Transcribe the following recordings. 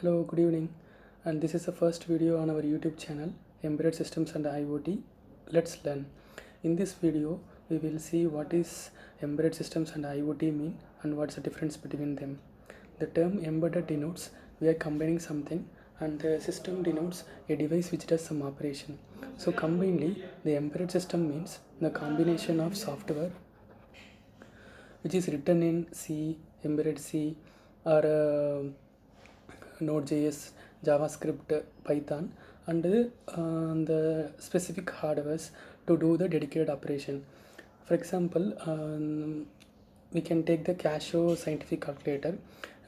Hello, good evening, and this is the first video on our YouTube channel, Embedded Systems and IoT. Let's learn. In this video, we will see what is embedded systems and IoT mean and what's the difference between them. The term embedded denotes we are combining something, and the system denotes a device which does some operation. So combinedly, the embedded system means the combination of software which is written in C, embedded C, or Node.js, JavaScript, Python, and the specific hardwares to do the dedicated operation. For example, we can take the Casio scientific calculator.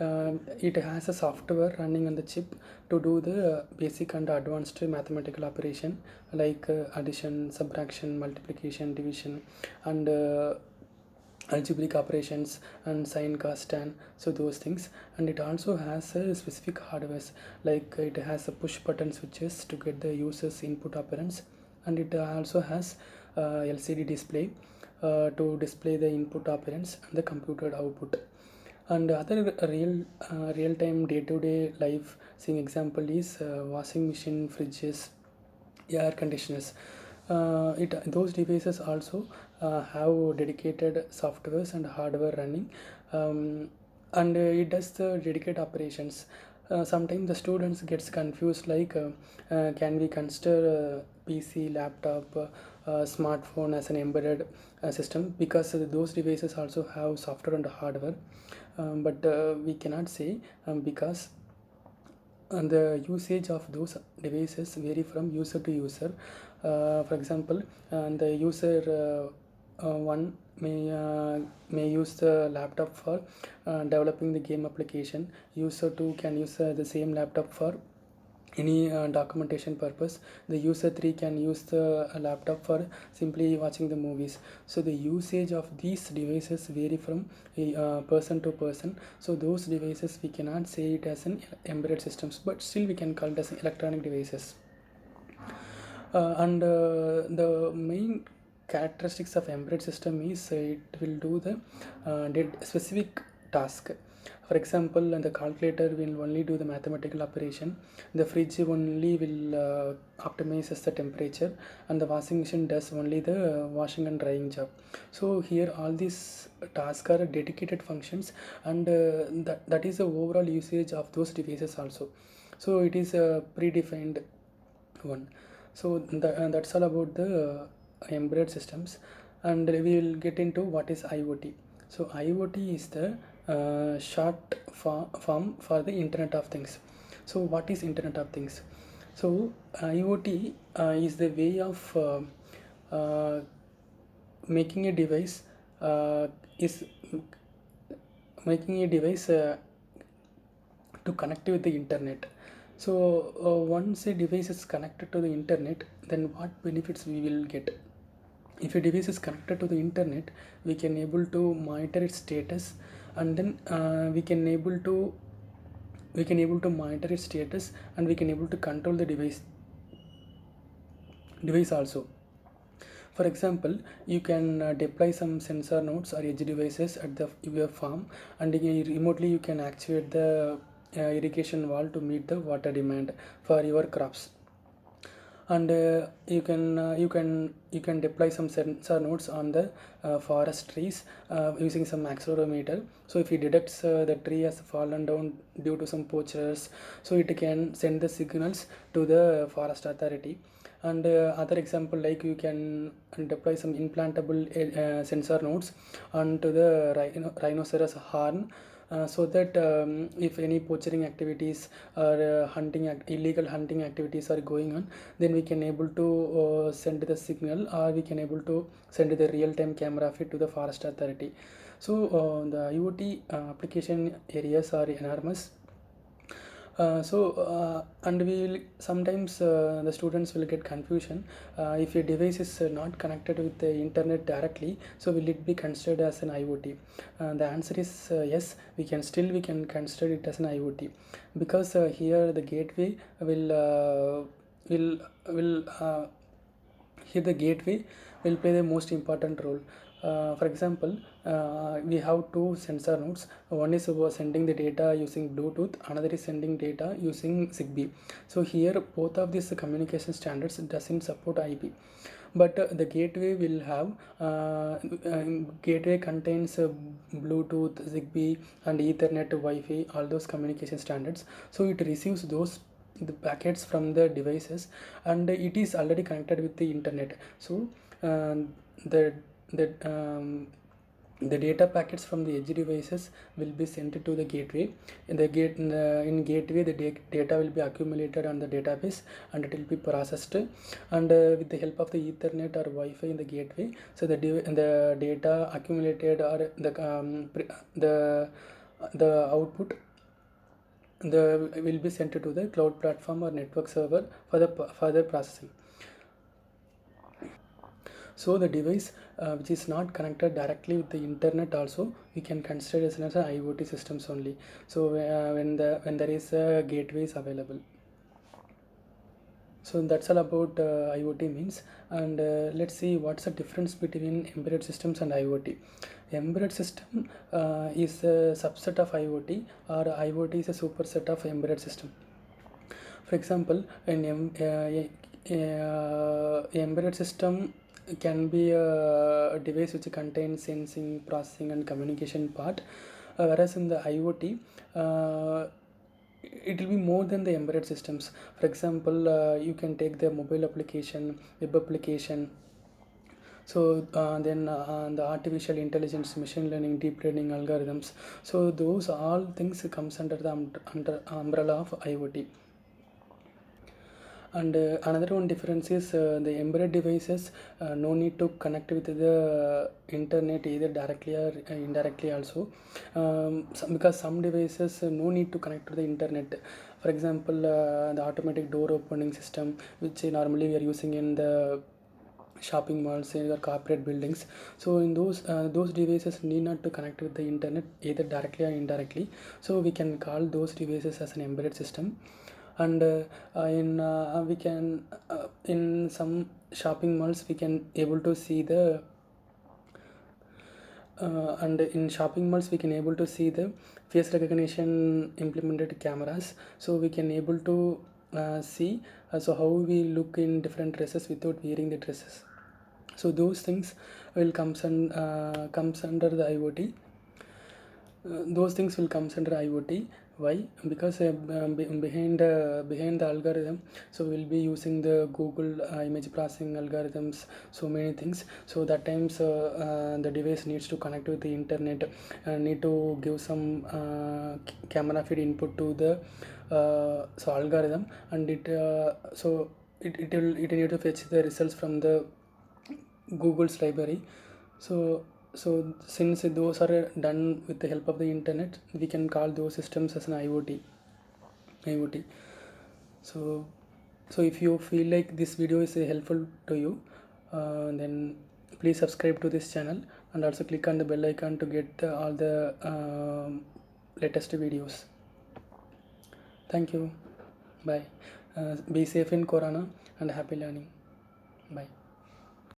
It has a software running on the chip to do the basic and advanced mathematical operation like addition, subtraction, multiplication, division, and algebraic operations and sine, cos, tan, so those things. And it also has a specific hardware like it has a push button switches to get the user's input operands, and it also has LCD display to display the input operands and the computed output. And other real-time day-to-day life seeing example is washing machine, fridges, air conditioners. Those devices also have dedicated softwares and hardware running, and it does the dedicated operations. Sometimes the students gets confused like can we consider PC, laptop, smartphone as an embedded system, because those devices also have software and hardware, but we cannot say because and the usage of those devices vary from user to user. For example, the user one may use the laptop for developing the game application. User 2 can use the same laptop for any documentation purpose. The user 3 can use the laptop for simply watching the movies. So the usage of these devices vary from person to person. So those devices we cannot say it as an embedded systems, but still we can call it as electronic devices. And the main characteristics of embedded system is it will do the specific task. For example, the calculator will only do the mathematical operation, the fridge only will optimizes the temperature, and the washing machine does only the washing and drying job. So here all these tasks are dedicated functions, and that is the overall usage of those devices also. So it is a predefined one. So that's all about the embedded systems, and we will get into what is IoT. So IoT is the short form for the Internet of Things. So what is Internet of Things? So IoT is the way of making a device is making a device to connect with the internet. So once a device is connected to the internet, then what benefits we will get? If a device is connected to the internet, we can able to monitor its status, and then we can able to monitor its status, and we can able to control the device also. For example, you can deploy some sensor nodes or edge devices at your farm, and remotely you can actuate the irrigation wall to meet the water demand for your crops. And you can deploy some sensor nodes on the forest trees using some accelerometer. So if it detects the tree has fallen down due to some poachers, so it can send the signals to the forest authority. And other example, like you can deploy some implantable sensor nodes onto the rhinoceros horn, so that if any poaching activities or illegal hunting activities are going on, then we can able to send the signal, or we can able to send the real-time camera feed to the forest authority. So the IoT application areas are enormous. And we will sometimes the students will get confusion if a device is not connected with the internet directly, so will it be considered as an IoT? The answer is yes, we can consider it as an IoT, because here the gateway will here the gateway will play the most important role. For example, we have two sensor nodes. One is sending the data using Bluetooth, another is sending data using Zigbee. So here both of these communication standards doesn't support IP, but the gateway will have gateway contains Bluetooth, Zigbee, and Ethernet, Wi-Fi, all those communication standards. So it receives those the packets from the devices, and it is already connected with the internet. So the the the data packets from the edge devices will be sent to the gateway. In gateway the data will be accumulated on the database, and it will be processed, and with the help of the Ethernet or Wi-Fi in the gateway, so the data accumulated or the output will be sent to the cloud platform or network server for the further processing. So the device which is not connected directly with the internet also, we can consider as an IoT systems only. So when there is gateways available. So that's all about IoT means, and let's see what's the difference between embedded systems and IoT. Embedded system is a subset of IoT, or IoT is a superset of embedded system. For example, embedded system can be a device which contains sensing, processing, and communication part, whereas in the IoT, it will be more than the embedded systems. For example, you can take the mobile application, web application. So then the artificial intelligence, machine learning, deep learning algorithms. So those all things comes under the under umbrella of IoT. And another one difference is the embedded devices no need to connect with the internet either directly or indirectly also, because some devices no need to connect to the internet. For example, the automatic door opening system, which normally we are using in the shopping malls or corporate buildings. So in those devices need not to connect with the internet either directly or indirectly, so we can call those devices as an embedded system. And we can in some shopping malls we can able to see the and in shopping malls we can able to see the face recognition implemented cameras, so we can able to see so how we look in different dresses without wearing the dresses. So those things will comes under the IoT. Those things will comes under IoT. Why? Because behind the algorithm, so we'll be using the Google image processing algorithms, so many things. So that times the device needs to connect with the internet, need to give some camera feed input to the so algorithm, and it need to fetch the results from the Google's library. So since those are done with the help of the internet, we can call those systems as an IoT. So if you feel like this video is helpful to you, then please subscribe to this channel, and also click on the bell icon to get all the latest videos. Thank you. Bye. Be safe in Corona and happy learning. Bye.